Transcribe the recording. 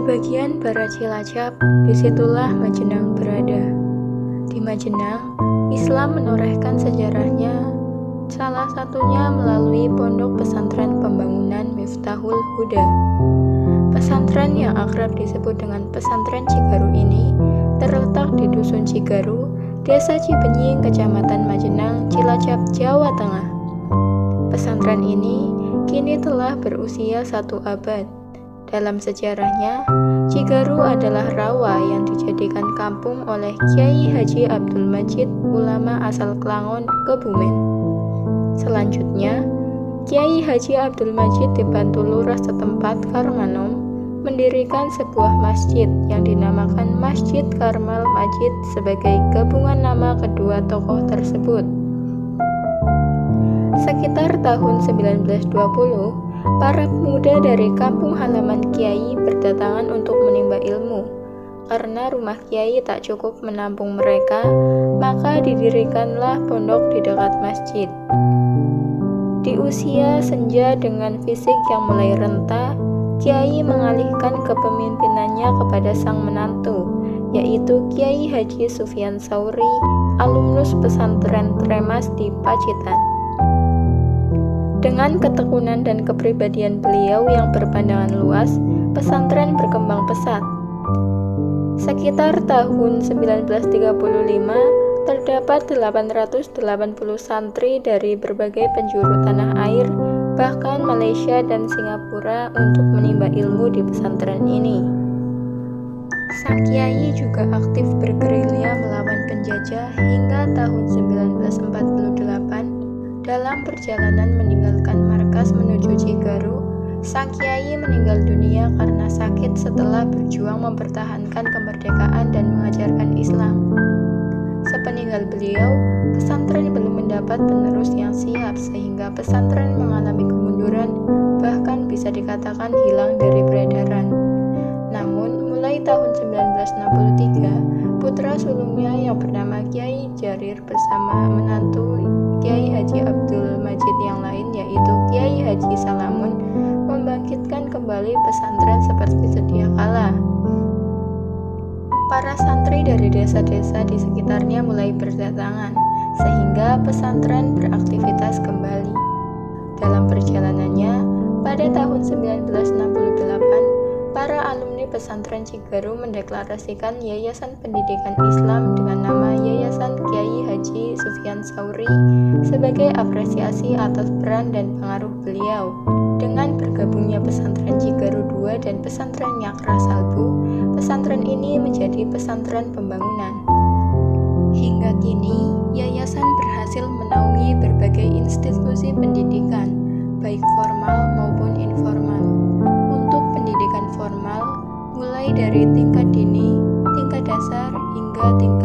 Di bagian barat Cilacap, disitulah Majenang berada. Di Majenang, Islam menorehkan sejarahnya, salah satunya melalui Pondok Pesantren Pembangunan Miftahul Huda. Pesantren yang akrab disebut dengan Pesantren Cigaru ini terletak di Dusun Cigaru, Desa Cibenying, Kecamatan Majenang, Cilacap, Jawa Tengah. Pesantren ini kini telah berusia 1 abad. Dalam sejarahnya, Cigaru adalah rawa yang dijadikan kampung oleh Kiai Haji Abdul Majid, ulama asal Klangon, Kebumen. Selanjutnya, Kiai Haji Abdul Majid dibantu lurah setempat Karmanom mendirikan sebuah masjid yang dinamakan Masjid Karmal Majid sebagai gabungan nama kedua tokoh tersebut. Sekitar tahun 1920, para pemuda dari kampung halaman Kiai berdatangan untuk menimba ilmu. Karena rumah Kiai tak cukup menampung mereka, maka didirikanlah pondok di dekat masjid. Di usia senja dengan fisik yang mulai renta, Kiai mengalihkan kepemimpinannya kepada sang menantu, yaitu Kiai Haji Sufyan Sauri, alumnus pesantren Tremas di Pacitan. Dengan ketekunan dan kepribadian beliau yang berpandangan luas, pesantren berkembang pesat. Sekitar tahun 1935, terdapat 880 santri dari berbagai penjuru tanah air, bahkan Malaysia dan Singapura untuk menimba ilmu di pesantren ini. Sang Kiai juga aktif bergerilya melawan penjajah hingga tahun 1948. Dalam perjalanan meninggalkan markas menuju Cigaru, sang Kiai meninggal dunia karena sakit setelah berjuang mempertahankan kemerdekaan dan mengajarkan Islam. Sepeninggal beliau, pesantren belum mendapat penerus yang siap sehingga pesantren mengalami kemunduran, bahkan bisa dikatakan hilang dari peredaran. Namun, mulai tahun 1963, putra sulungnya yang bernama Kiai Jarir bersama menantu Kiai Haji Abdul Majid yang lain yaitu Kiai Haji Salamun membangkitkan kembali pesantren seperti sedia kala. Para santri dari desa-desa di sekitarnya mulai berdatangan, sehingga pesantren beraktivitas kembali. Dalam perjalanannya, pada tahun 1968, para alumni pesantren Cigaru mendeklarasikan Yayasan Pendidikan Islam dengan nama Yayasan Kiai Haji Sufyan Sauri sebagai apresiasi atas peran dan pengaruh beliau. Dengan bergabungnya pesantren Cigaru II dan pesantren Nyakra Salbu, pesantren ini menjadi pesantren pembangunan. Hingga kini, yayasan berhasil menaungi berbagai institusi pendidikan, baik formal maupun informal. Untuk pendidikan formal, mulai dari tingkat dini, tingkat dasar, hingga tingkat